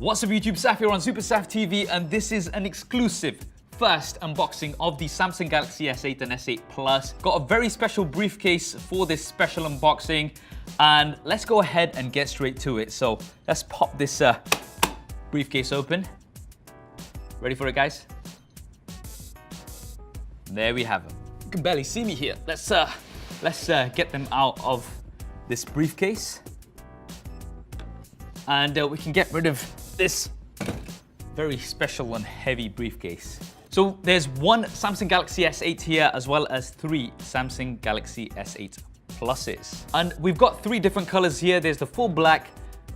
What's up YouTube, Saf here on Super Saf TV, and this is an exclusive first unboxing of the Samsung Galaxy S8 and S8 Plus. Got a very special briefcase for this special unboxing, and let's go ahead and get straight to it. So let's pop this briefcase open. Ready for it, guys? There we have them. You can barely see me here. Let's get them out of this briefcase, and we can get rid of this very special and heavy briefcase. So there's one Samsung Galaxy S8 here, as well as 3 Samsung Galaxy S8 Pluses. And we've got 3 different colors here. There's the full black,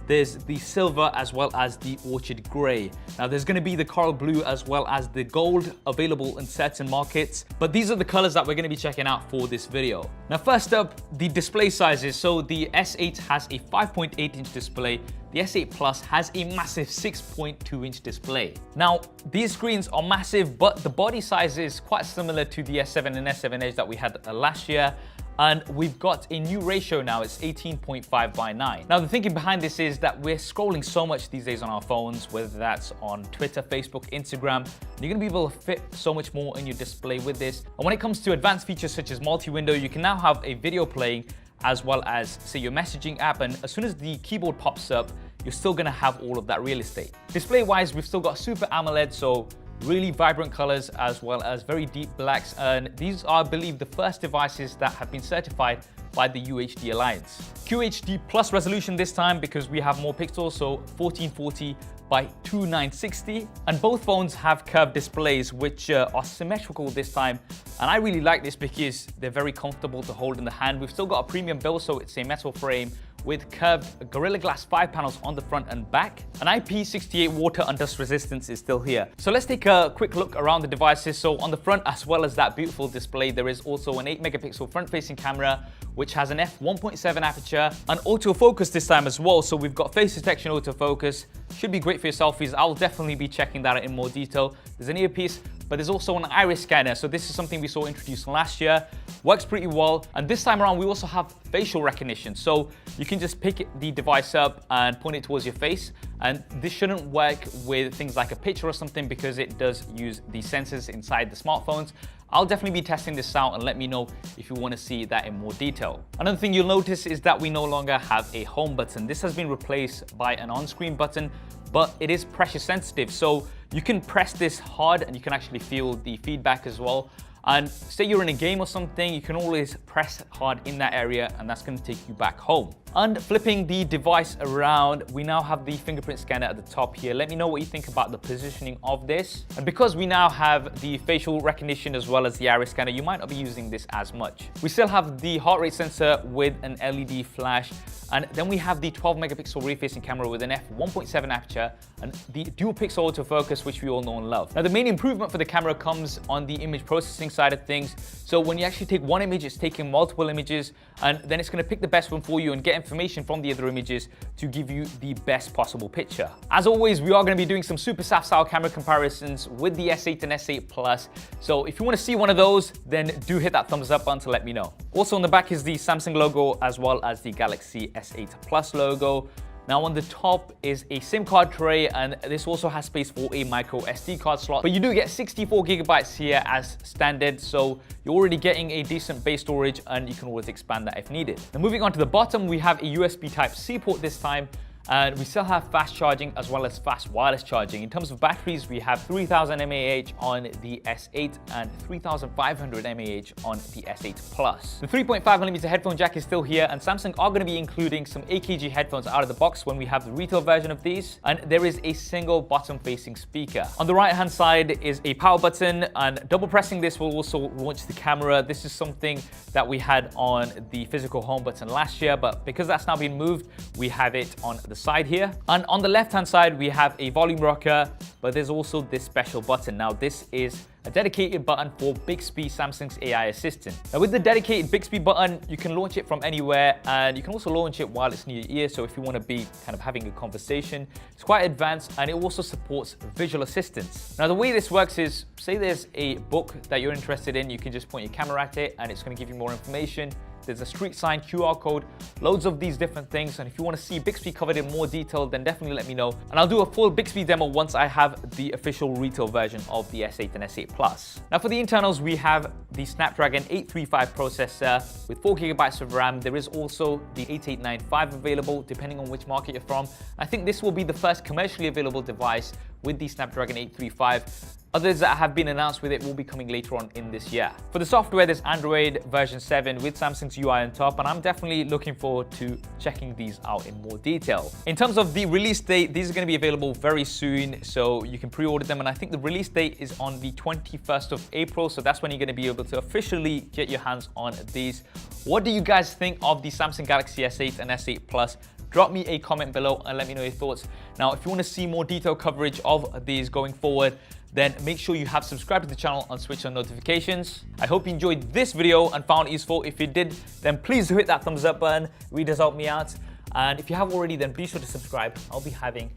there's the silver, as well as the orchid gray. Now there's gonna be the coral blue as well as the gold available in certain markets, but these are the colors that we're gonna be checking out for this video. Now first up, the display sizes. So the S8 has a 5.8-inch display. The S8 Plus has a massive 6.2-inch display. Now, these screens are massive, but the body size is quite similar to the S7 and S7 Edge that we had last year. And we've got a new ratio now, it's 18.5:9. Now, the thinking behind this is that we're scrolling so much these days on our phones, whether that's on Twitter, Facebook, Instagram, and you're gonna be able to fit so much more in your display with this. And when it comes to advanced features such as multi-window, you can now have a video playing as well as, say, your messaging app, and as soon as the keyboard pops up, you're still gonna have all of that real estate. Display-wise, we've still got Super AMOLED, so really vibrant colors as well as very deep blacks, and these are, I believe, the first devices that have been certified by the UHD Alliance. QHD plus resolution this time because we have more pixels, so 1440 by 2960, and both phones have curved displays which are symmetrical this time, and I really like this because they're very comfortable to hold in the hand. We've still got a premium build, so it's a metal frame with curved Gorilla Glass 5 panels on the front and back. An IP68 water and dust resistance is still here. So let's take a quick look around the devices. So on the front, as well as that beautiful display, there is also an 8-megapixel front-facing camera, which has an f1.7 aperture, and autofocus this time as well. So we've got face detection autofocus. Should be great for your selfies. I'll definitely be checking that out in more detail. There's an earpiece, but there's also an iris scanner. So this is something we saw introduced last year. Works pretty well. And this time around, we also have facial recognition. So you can just pick the device up and point it towards your face. And this shouldn't work with things like a picture or something because it does use the sensors inside the smartphones. I'll definitely be testing this out, and let me know if you want to see that in more detail. Another thing you'll notice is that we no longer have a home button. This has been replaced by an on-screen button, but it is pressure sensitive. So you can press this hard and you can actually feel the feedback as well. And say you're in a game or something, you can always press hard in that area and that's gonna take you back home. And flipping the device around, we now have the fingerprint scanner at the top here. Let me know what you think about the positioning of this. And because we now have the facial recognition as well as the iris scanner, you might not be using this as much. We still have the heart rate sensor with an LED flash. And then we have the 12-megapixel rear-facing camera with an f1.7 aperture and the dual-pixel autofocus, which we all know and love. Now, the main improvement for the camera comes on the image processing side of things. So when you actually take one image, it's taking multiple images, and then it's going to pick the best one for you and get information from the other images to give you the best possible picture. As always, we are going to be doing some Super Saf style camera comparisons with the S8 and S8 Plus. So if you want to see one of those, then do hit that thumbs up button to let me know. Also on the back is the Samsung logo as well as the Galaxy S8 Plus logo. Now on the top is a SIM card tray, and this also has space for a micro SD card slot, but you do get 64 gigabytes here as standard, so you're already getting a decent base storage and you can always expand that if needed. Now moving on to the bottom, we have a USB Type-C port this time, and we still have fast charging as well as fast wireless charging. In terms of batteries, we have 3000 mAh on the S8 and 3500 mAh on the S8 Plus. The 3.5mm headphone jack is still here, and Samsung are going to be including some AKG headphones out of the box when we have the retail version of these, and there is a single bottom-facing speaker. On the right-hand side is a power button, and double pressing this will also launch the camera. This is something that we had on the physical home button last year, but because that's now been moved, we have it on the side here. And on the left hand side, we have a volume rocker, but there's also this special button. Now this is a dedicated button for Bixby, Samsung's AI assistant. Now with the dedicated Bixby button, you can launch it from anywhere, and you can also launch it while it's near your ear. So if you want to be kind of having a conversation, it's quite advanced, and it also supports visual assistance. Now the way this works is, say there's a book that you're interested in, you can just point your camera at it and it's going to give you more information. There's a street sign, QR code, loads of these different things. And if you want to see Bixby covered in more detail, then definitely let me know. And I'll do a full Bixby demo once I have the official retail version of the S8 and S8 Plus. Now for the internals, we have the Snapdragon 835 processor with 4 GB of RAM. There is also the 8895 available, depending on which market you're from. I think this will be the first commercially available device with the Snapdragon 835. Others that have been announced with it will be coming later on in this year. For the software, there's Android version 7 with Samsung's UI on top, and I'm definitely looking forward to checking these out in more detail. In terms of the release date, these are going to be available very soon, so you can pre-order them, and I think the release date is on the 21st of April, so that's when you're going to be able to officially get your hands on these. What do you guys think of the Samsung Galaxy S8 and S8 Plus? Drop me a comment below and let me know your thoughts. Now, if you want to see more detailed coverage of these going forward, then make sure you have subscribed to the channel and switch on notifications. I hope you enjoyed this video and found it useful. If you did, then please do hit that thumbs up button. It really does help me out. And if you have already, then be sure to subscribe. I'll be having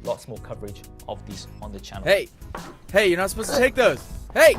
lots more coverage of these on the channel. Hey, you're not supposed to take those. Hey!